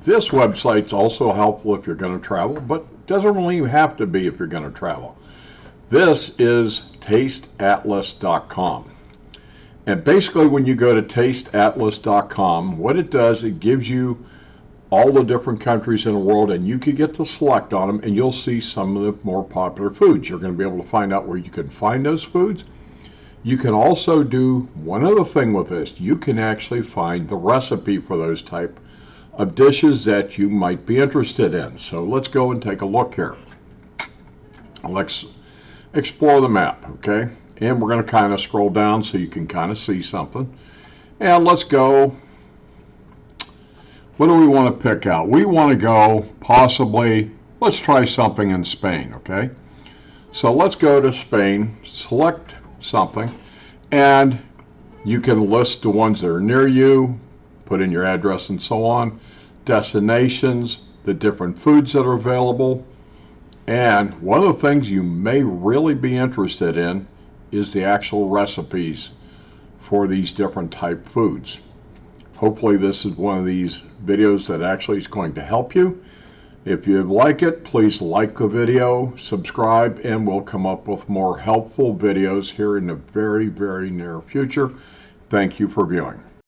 This website's also helpful if you're going to travel, but doesn't really have to be if you're going to travel. This is tasteatlas.com. And basically when you go to tasteatlas.com, what it does, it gives you all the different countries in the world, and you can get to select on them, and you'll see some of the more popular foods. You're going to be able to find out where you can find those foods. You can also do one other thing with this. You can actually find the recipe for those type of dishes that you might be interested in. So let's go and take a look here. Let's explore the map, okay? And we're going to kind of scroll down so you can kind of see something. And let's go. What do we want to pick out? We want to go possibly, let's try something in Spain, okay? So let's go to Spain, select something, and you can list the ones that are near you, put in your address and so on, destinations, the different foods that are available, and one of the things you may really be interested in is the actual recipes for these different type foods. Hopefully this is one of these videos that actually is going to help you. If you like it, please like the video, subscribe, and we'll come up with more helpful videos here in the very, very near future. Thank you for viewing.